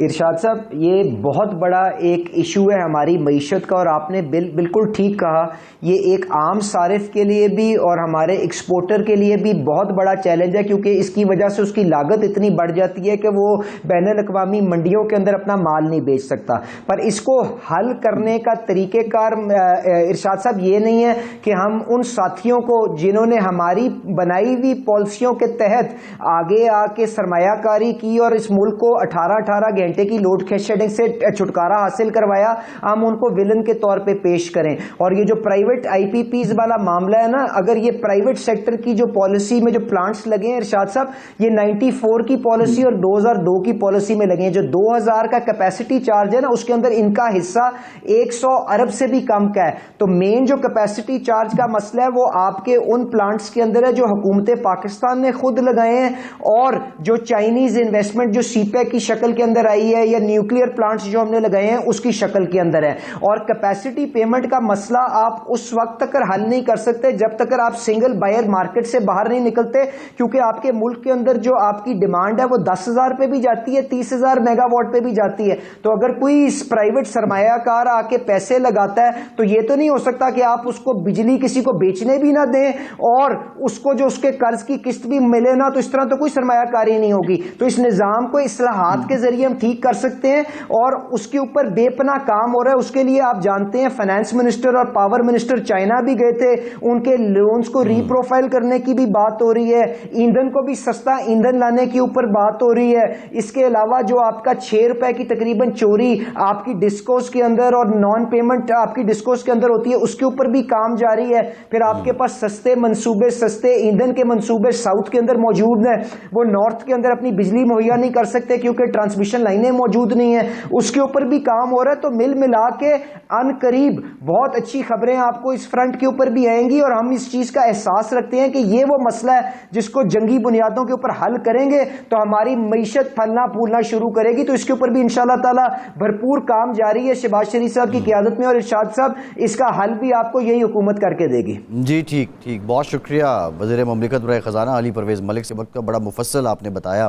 ارشاد صاحب یہ بہت بڑا ایک ایشو ہے ہماری معیشت کا، اور آپ نے بالکل ٹھیک کہا، یہ ایک عام صارف کے لیے بھی اور ہمارے ایکسپورٹر کے لیے بھی بہت بڑا چیلنج ہے، کیونکہ اس کی وجہ سے اس کی لاگت اتنی بڑھ جاتی ہے کہ وہ بین الاقوامی منڈیوں کے اندر اپنا مال نہیں بیچ سکتا. پر اس کو حل کرنے کا طریقہ کار ارشاد صاحب یہ نہیں ہے کہ ہم ان ساتھیوں کو جنہوں نے ہماری بنائی ہوئی پالیسیوں کے تحت آگے آ کے سرمایہ کاری کی اور اس ملک کو 18 گھنٹے کی لوڈ شیڈنگ سے چھٹکارا حاصل کروایا، ہم ان کو ولن کے طور پہ پیش کریں. اور یہ جو پرائیویٹ IPPs والا معاملہ ہے نا، اگر یہ پرائیویٹ سیکٹر کی جو پالیسی میں جو پلانٹس لگے ہیں ارشاد صاحب، یہ 94 کی پالیسی اور 2002 کی پالیسی میں لگے ہیں. جو 2000 کا کیپیسٹی چارج ہے نا، اس کے اندر ان کا حصہ 100 ارب سے بھی کم کا ہے. تو مین جو کیپیسٹی چارج کا مسئلہ ہے وہ آپ کے ان پلانٹس کے اندر ہے جو حکومت پاکستان نے خود لگائے ہیں، اور جو چائنیز انویسٹمنٹ جو CPEC کی شکل کے اندر آئی لگائی ہے یا نیوکلیئر پلانٹس جو ہم نے لگائے ہیں اس کی شکل کے اندر ہے. اور کیپیسٹی پیمنٹ کا مسئلہ آپ اس وقت تک حل نہیں کر سکتے جب تک آپ سنگل بائر مارکیٹ سے باہر نہیں نکلتے, کیونکہ آپ کے ملک کے اندر جو آپ کی ڈیمانڈ ہے وہ 10,000 پہ بھی جاتی ہے, 30,000 میگا واٹ پہ بھی جاتی ہے. تو اگر کوئی پرائیویٹ سرمایہ کار آ کے پیسے لگاتا ہے تو یہ تو نہیں ہو سکتا کہ آپ اس کو بجلی کسی کو بیچنے بھی نہ دیں اور اس کو جو اس کے قرض کی قسط بھی ملے نا, تو اس طرح تو کوئی سرمایہ کاری نہیں ہوگی. تو اس نظام کو اصلاحات کے ذریعے ہم ٹھیک کر سکتے ہیں اور اس کے اوپر بے پناہ کام ہو رہا ہے. اس کے لیے آپ جانتے ہیں فائنانس منسٹر اور پاور منسٹر چائنا بھی گئے تھے, ان کے لونز کو ری پروفائل کرنے کی بھی بات ہو رہی ہے, ایندھن کو بھی سستا ایندھن لانے کے اوپر بات ہو رہی ہے. اس کے علاوہ جو آپ کا 6 روپے کی تقریباً چوری آپ کی ڈسکوز کے اندر اور نان پیمنٹ آپ کی ڈسکوز کے اندر ہوتی ہے, اس کے اوپر بھی کام جاری ہے. پھر آپ کے پاس سستے منصوبے, سستے ایندھن کے منصوبے ساؤتھ کے اندر موجود ہیں, وہ نارتھ کے اندر اپنی بجلی مہیا نہیں کر سکتے کیونکہ ٹرانسمیشن لائنیں موجود نہیں ہیں, اس کے اوپر بھی کام ہو رہا ہے. تو مل ملا کے ان قریب بہت اچھی خبریں آپ کو اس فرنٹ کے اوپر بھی آئیں گی, اور ہم اس چیز کا احساس رکھتے ہیں کہ یہ وہ مسئلہ ہے جس کو جنگی بنیادوں کے اوپر حل کریں گے تو ہماری معیشت پھلنا پھولنا شروع کرے گی. تو اس کے اوپر بھی انشاءاللہ تعالی بھرپور کام جاری ہے شہباز شریف صاحب کی قیادت میں, اور ارشاد صاحب اس کا حل بھی آپ کو یہی حکومت کر کے دے گی. جی ٹھیک, بہت شکریہ وزیر مملکت برائے خزانہ علی پرویز ملک سے. وقت کا بڑا مفصل آپ نے بتایا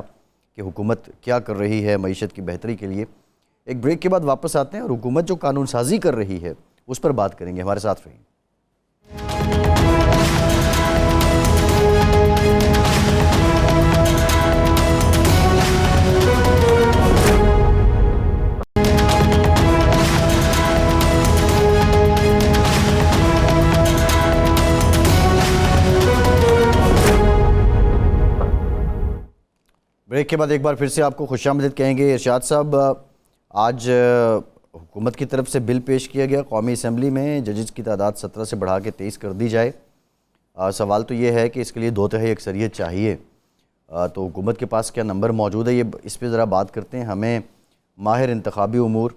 کہ حکومت کیا کر رہی ہے معیشت کی بہتری کے لیے. ایک بریک کے بعد واپس آتے ہیں اور حکومت جو قانون سازی کر رہی ہے اس پر بات کریں گے. ہمارے ساتھ رہیں. بریک کے بعد ایک بار پھر سے آپ کو خوش آمدید کہیں گے. ارشاد صاحب, آج حکومت کی طرف سے بل پیش کیا گیا قومی اسمبلی میں, ججز کی تعداد 17 سے بڑھا کے 23 کر دی جائے. سوال تو یہ ہے کہ اس کے لیے 2/3 اکثریت چاہیے, تو حکومت کے پاس کیا نمبر موجود ہے, یہ اس پہ ذرا بات کرتے ہیں. ہمیں ماہر انتخابی امور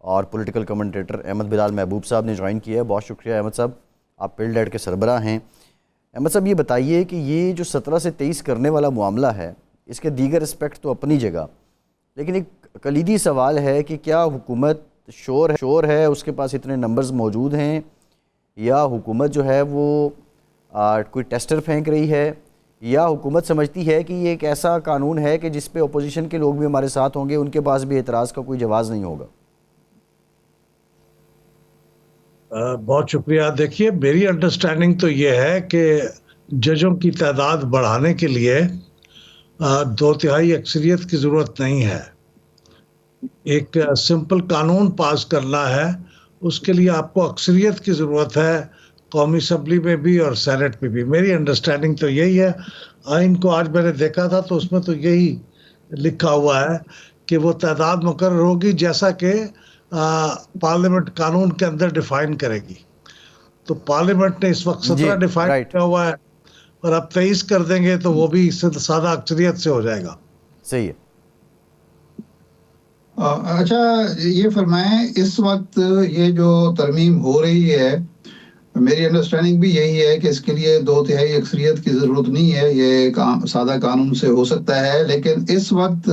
اور پولیٹیکل کمنٹیٹر احمد بلال محبوب صاحب نے جوائن کیا ہے. بہت شکریہ احمد صاحب, آپ پیل ڈیٹ کے سربراہ ہیں. احمد صاحب یہ بتائیے کہ یہ جو 17 سے 23 کرنے والا معاملہ ہے, اس کے دیگر اسپیکٹ تو اپنی جگہ, لیکن ایک کلیدی سوال ہے کہ کیا حکومت شور ہے, اس کے پاس اتنے نمبرز موجود ہیں, یا حکومت جو ہے وہ کوئی ٹیسٹر پھینک رہی ہے, یا حکومت سمجھتی ہے کہ یہ ایک ایسا قانون ہے کہ جس پہ اپوزیشن کے لوگ بھی ہمارے ساتھ ہوں گے, ان کے پاس بھی اعتراض کا کوئی جواز نہیں ہوگا. بہت شکریہ. دیکھیے, میری انڈرسٹینڈنگ تو یہ ہے کہ ججوں کی تعداد بڑھانے کے لیے 2/3 اکثریت کی ضرورت نہیں ہے. ایک سمپل قانون پاس کرنا ہے, اس کے لیے آپ کو اکثریت کی ضرورت ہے, قومی اسمبلی میں بھی اور سینٹ میں بھی. میری انڈرسٹینڈنگ تو یہی ہے. آئین کو آج میں نے دیکھا تھا تو اس میں تو یہی لکھا ہوا ہے کہ وہ تعداد مقرر ہوگی جیسا کہ پارلیمنٹ قانون کے اندر ڈیفائن کرے گی. تو پارلیمنٹ نے اس وقت 17 ڈیفائن کیا ہوا ہے, اور اب 23 کر دیں گے تو وہ بھی سادہ اکثریت سے ہو جائے گا. صحیح ہے. اچھا یہ فرمائیں, اس وقت یہ جو ترمیم ہو رہی ہے, میری انڈرسٹینڈنگ بھی یہی ہے کہ اس کے لیے 2/3 اکثریت کی ضرورت نہیں ہے, یہ سادہ قانون سے ہو سکتا ہے. لیکن اس وقت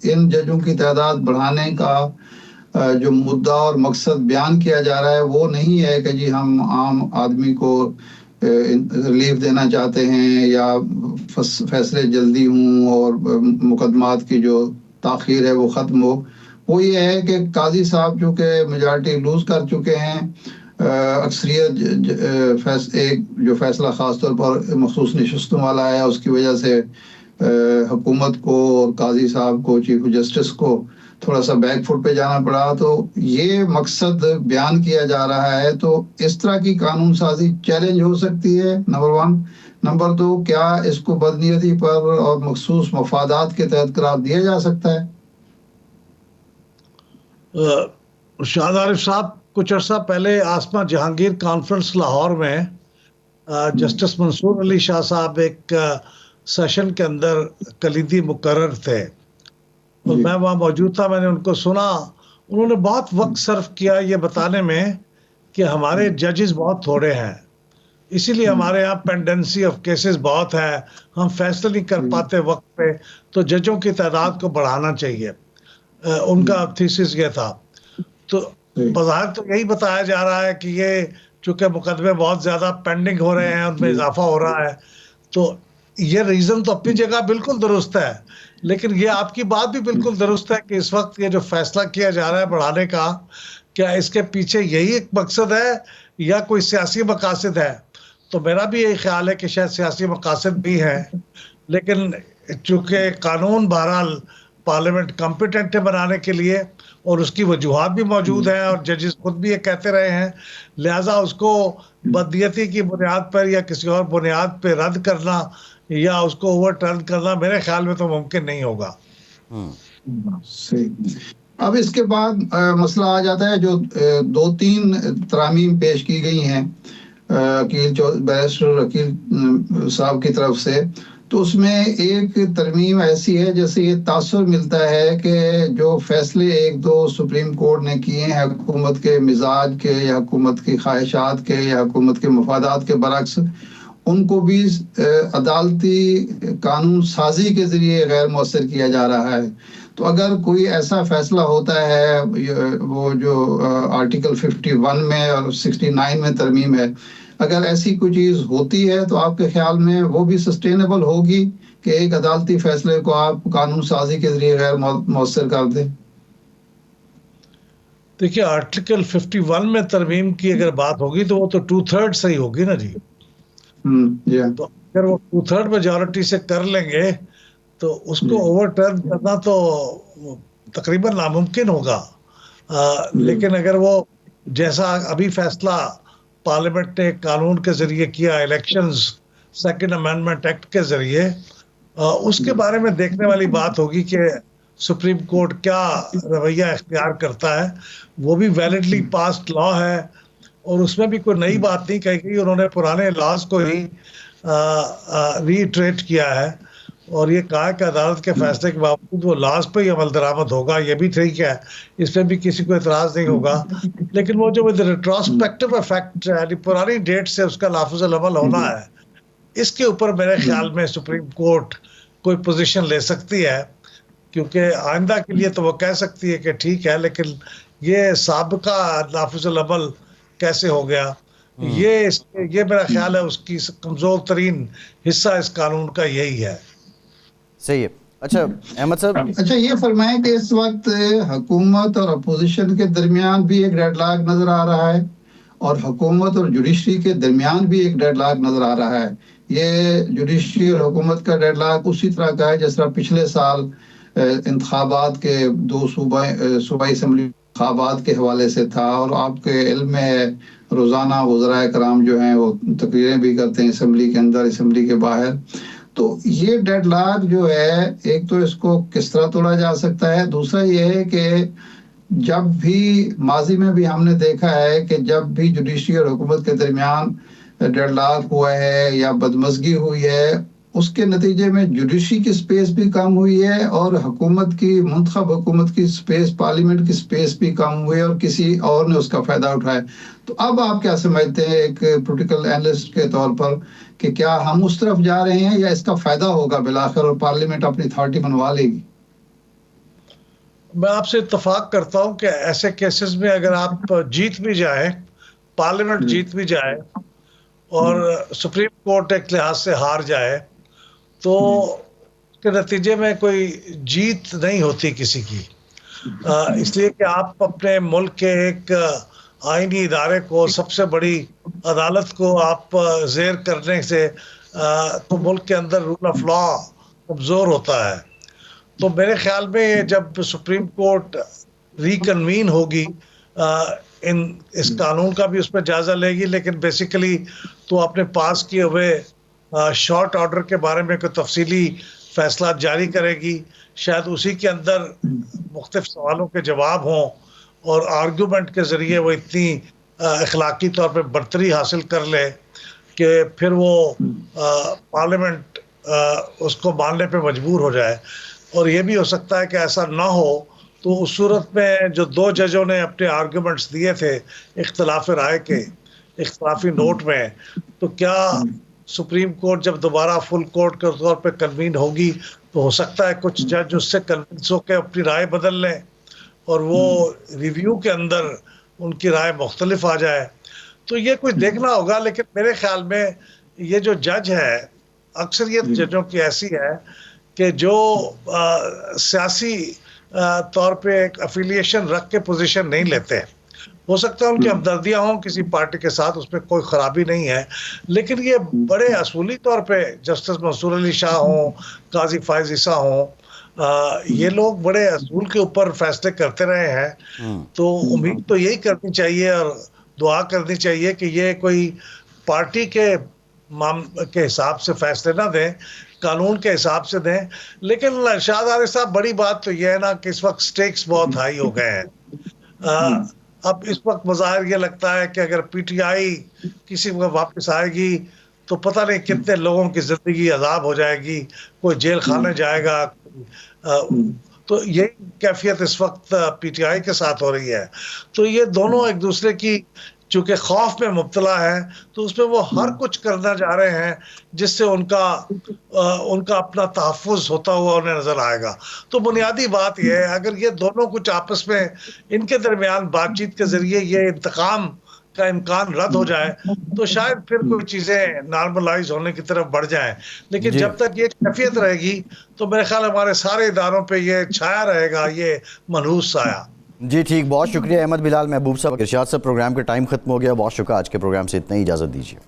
ان ججوں کی تعداد بڑھانے کا جو مدعا اور مقصد بیان کیا جا رہا ہے وہ نہیں ہے کہ جی ہم عام آدمی کو ریلیف دینا چاہتے ہیں یا فیصلے جلدی ہوں اور مقدمات کی جو تاخیر ہے وہ ختم ہو. وہ یہ ہے کہ قاضی صاحب چونکہ میجارٹی لوز کر چکے ہیں, اکثریت ایک جو فیصلہ خاص طور پر مخصوص نشستوں والا ہے, اس کی وجہ سے حکومت کو اور قاضی صاحب کو, چیف جسٹس کو تھوڑا سا بیک فٹ پہ جانا پڑا. تو یہ مقصد بیان کیا جا رہا ہے. تو اس طرح کی قانون سازی چیلنج ہو سکتی ہے, نمبر 1. نمبر 2, کیا اس کو بدنیتی پر اور مخصوص مفادات کے تحت قرار دیا جا سکتا ہے؟ شاہد عارف صاحب, کچھ عرصہ پہلے آسما جہانگیر کانفرنس لاہور میں جسٹس منصور علی شاہ صاحب ایک سیشن کے اندر کلیدی مقرر تھے, اور میں وہاں موجود تھا. میں نے ان کو سنا, انہوں نے بہت وقت صرف کیا یہ بتانے میں کہ ہمارے ججز بہت تھوڑے ہیں, اسی لیے ہمارے یہاں پینڈنسی آف کیسز بہت ہے, ہم فیصلہ نہیں کر پاتے وقت پہ, تو ججوں کی تعداد کو بڑھانا چاہیے. ان کا تھیسس یہ تھا. تو بظاہر تو یہی بتایا جا رہا ہے کہ یہ چونکہ مقدمے بہت زیادہ پینڈنگ ہو رہے ہیں, ان میں اضافہ ہو رہا ہے, تو یہ ریزن تو اپنی جگہ بالکل درست ہے, لیکن یہ آپ کی بات بھی بالکل درست ہے کہ اس وقت یہ جو فیصلہ کیا جا رہا ہے بڑھانے کا, کیا اس کے پیچھے یہی ایک مقصد ہے یا کوئی سیاسی مقاصد ہے؟ تو میرا بھی یہی خیال ہے کہ شاید سیاسی مقاصد بھی ہیں, لیکن چونکہ قانون بہرحال پارلیمنٹ کمپیٹنٹ ہے بنانے کے لیے اور اس کی وجوہات بھی موجود ہیں اور ججز خود بھی یہ کہتے رہے ہیں, لہٰذا اس کو بدنیتی کی بنیاد پر یا کسی اور بنیاد پہ رد کرنا یا اس کو اوور ٹرن کرنا میرے خیال میں تو ممکن نہیں ہوگا. صحیح. اب اس کے بعد مسئلہ آ جاتا ہے جو 2-3 ترامیم پیش کی گئی ہیں بیرسٹر وکیل صاحب کی طرف سے, تو اس میں ایک ترمیم ایسی ہے جیسے یہ تاثر ملتا ہے کہ جو فیصلے 1-2 سپریم کورٹ نے کیے ہیں حکومت کے مزاج کے یا حکومت کی خواہشات کے یا حکومت کے مفادات کے برعکس, ان کو بھی عدالتی قانون سازی کے ذریعے غیر مؤثر کیا جا رہا ہے. تو اگر کوئی ایسا فیصلہ ہوتا ہے, وہ جو آرٹیکل 51 میں اور 69 میں ترمیم ہے, اگر ایسی کوئی چیز ہوتی ہے تو آپ کے خیال میں وہ بھی سسٹینیبل ہوگی کہ ایک عدالتی فیصلے کو آپ قانون سازی کے ذریعے غیر مؤثر کر دیں؟ دیکھیے, آرٹیکل 51 میں ترمیم کی اگر بات ہوگی تو وہ تو 2/3 سے ہی ہوگی نا جی. تو اگر وہ 2/3 میجورٹی سے کر لیں گے تو اس کو اوور ٹرن کرنا تو تقریباً ناممکن ہوگا. لیکن اگر وہ جیسا ابھی فیصلہ پارلیمنٹ نے قانون کے ذریعے کیا, الیکشنز سیکنڈ امینڈمنٹ ایکٹ کے ذریعے, اس کے بارے میں دیکھنے والی بات ہوگی کہ سپریم کورٹ کیا رویہ اختیار کرتا ہے. وہ بھی ویلڈلی پاسڈ لا ہے اور اس میں بھی کوئی نئی بات نہیں کہی گئی, انہوں نے پرانے لاز کو ہی ریٹریٹ کیا ہے اور یہ کہا کہ عدالت کے فیصلے کے باوجود وہ لاز پہ ہی عمل درآمد ہوگا. یہ بھی ٹھیک ہے, اس پہ بھی کسی کو اعتراض نہیں ہوگا, لیکن وہ جو ریٹروسپیکٹو افیکٹ یعنی پرانی ڈیٹ سے اس کا نافذ العمل ہونا ہے, اس کے اوپر میرے خیال میں سپریم کورٹ کوئی پوزیشن لے سکتی ہے, کیونکہ آئندہ کے لیے تو وہ کہہ سکتی ہے کہ ٹھیک ہے, لیکن یہ سابقہ نافذ العمل کیسے ہو گیا, یہ میرا خیال ہے اس کی کمزور ترین حصہ اس قانون کا یہی ہے. صحیح ہے. اچھا احمد صاحب, اچھا یہ فرمائیں کہ اس وقت حکومت اور اپوزیشن کے درمیان بھی ایک ڈیڈ لاک نظر آ رہا ہے اور حکومت اور جوڈیشری کے درمیان بھی ایک ڈیڈ لاک نظر آ رہا ہے. یہ جوڈیشری اور حکومت کا ڈیڈ لاک اسی طرح کا ہے جس طرح پچھلے سال انتخابات کے 2 صوبائی اسمبلی انتخابات کے حوالے سے تھا, اور آپ کے علم میں ہے روزانہ وزراء کرام جو ہیں وہ تقریریں بھی کرتے ہیں اسمبلی کے اندر اسمبلی کے باہر. تو یہ ڈیڈ لاک جو ہے, ایک تو اس کو کس طرح توڑا جا سکتا ہے, دوسرا یہ ہے کہ جب بھی ماضی میں بھی ہم نے دیکھا ہے کہ جب بھی جوڈیشری اور حکومت کے درمیان ڈیڈ لاک ہوا ہے یا بدمزگی ہوئی ہے, اس کے نتیجے میں جوڈیشری کی سپیس بھی کم ہوئی ہے اور حکومت کی منتخب حکومت کی سپیس, پارلیمنٹ کی سپیس بھی کم ہوئی ہے اور کسی اور نے اس کا فائدہ اٹھایا. تو اب آپ کیا سمجھتے ہیں ایک پولیٹیکل اینالسٹ کے طور پر کہ کیا ہم اس طرف جا رہے ہیں یا اس کا فائدہ ہوگا بالآخر اور پارلیمنٹ اپنی اتھارٹی بنوا لے گی؟ میں آپ سے اتفاق کرتا ہوں کہ ایسے کیسز میں اگر آپ جیت بھی جائیں, پارلیمنٹ جیت بھی جائے اور سپریم کورٹ ایک لحاظ سے ہار جائے, تو اس کے نتیجے میں کوئی جیت نہیں ہوتی کسی کی, اس لیے کہ آپ اپنے ملک کے ایک آئینی ادارے کو, سب سے بڑی عدالت کو آپ زیر کرنے سے تو ملک کے اندر رول آف لا کمزور ہوتا ہے. تو میرے خیال میں جب سپریم کورٹ ریکنوین ہوگی, اس قانون کا بھی اس پہ جائزہ لے گی, لیکن بیسیکلی تو اپنے پاس کیے ہوئے شارٹ آرڈر کے بارے میں کوئی تفصیلی فیصلات جاری کرے گی. شاید اسی کے اندر مختلف سوالوں کے جواب ہوں اور آرگومنٹ کے ذریعے وہ اتنی اخلاقی طور پہ برتری حاصل کر لے کہ پھر وہ پارلیمنٹ اس کو ماننے پہ مجبور ہو جائے. اور یہ بھی ہو سکتا ہے کہ ایسا نہ ہو, تو اس صورت میں جو 2 ججوں نے اپنے آرگومنٹس دیے تھے اختلاف رائے کے اختلافی نوٹ میں, تو کیا سپریم کورٹ جب دوبارہ فل کورٹ کے طور پہ کنوین ہوگی تو ہو سکتا ہے کچھ جج اس سے کنونس ہو کے اپنی رائے بدل لیں اور وہ ریویو کے اندر ان کی رائے مختلف آ جائے. تو یہ کچھ دیکھنا ہوگا. لیکن میرے خیال میں یہ جو جج ہے, اکثریت ججوں کی ایسی ہے کہ جو سیاسی طور پہ ایک افیلیشن رکھ کے پوزیشن نہیں لیتے. ہو سکتا ہے ان کی ہمدردیاں ہوں کسی پارٹی کے ساتھ, اس میں کوئی خرابی نہیں ہے, لیکن یہ بڑے اصولی طور پہ جسٹس منصور علی شاہ ہوں, قاضی فائز عیسیٰ ہوں, یہ لوگ بڑے اصول کے اوپر فیصلے کرتے رہے ہیں. تو امید تو یہی کرنی چاہیے اور دعا کرنی چاہیے کہ یہ کوئی پارٹی کے حساب سے فیصلے نہ دیں, قانون کے حساب سے دیں. لیکن شاہد عارف صاحب, بڑی بات تو یہ ہے نا کہ اس وقت سٹیکس بہت ہائی ہو گئے ہیں. اب اس وقت مظاہر یہ لگتا ہے کہ اگر پی ٹی آئی کسی وقت واپس آئے گی تو پتہ نہیں کتنے لوگوں کی زندگی عذاب ہو جائے گی, کوئی جیل خانے جائے گا. تو یہی کیفیت اس وقت پی ٹی آئی کے ساتھ ہو رہی ہے. تو یہ دونوں ایک دوسرے کی چونکہ خوف میں مبتلا ہے, تو اس میں وہ ہر کچھ کرنا جا رہے ہیں جس سے ان کا اپنا تحفظ ہوتا ہوا انہیں نظر آئے گا. تو بنیادی بات یہ ہے, اگر یہ دونوں کچھ آپس میں ان کے درمیان بات چیت کے ذریعے یہ انتقام کا امکان رد ہو جائے تو شاید پھر کوئی چیزیں نارملائز ہونے کی طرف بڑھ جائیں. لیکن جب تک یہ کیفیت رہے گی تو میرے خیال ہمارے سارے اداروں پہ یہ چھایا رہے گا, یہ منحوس سایہ. جی ٹھیک, بہت شکریہ احمد بلال محبوب صاحب. ارشاد صاحب, پروگرام کا ٹائم ختم ہو گیا. بہت شکریہ, آج کے پروگرام سے اتنا ہی, اجازت دیجیے.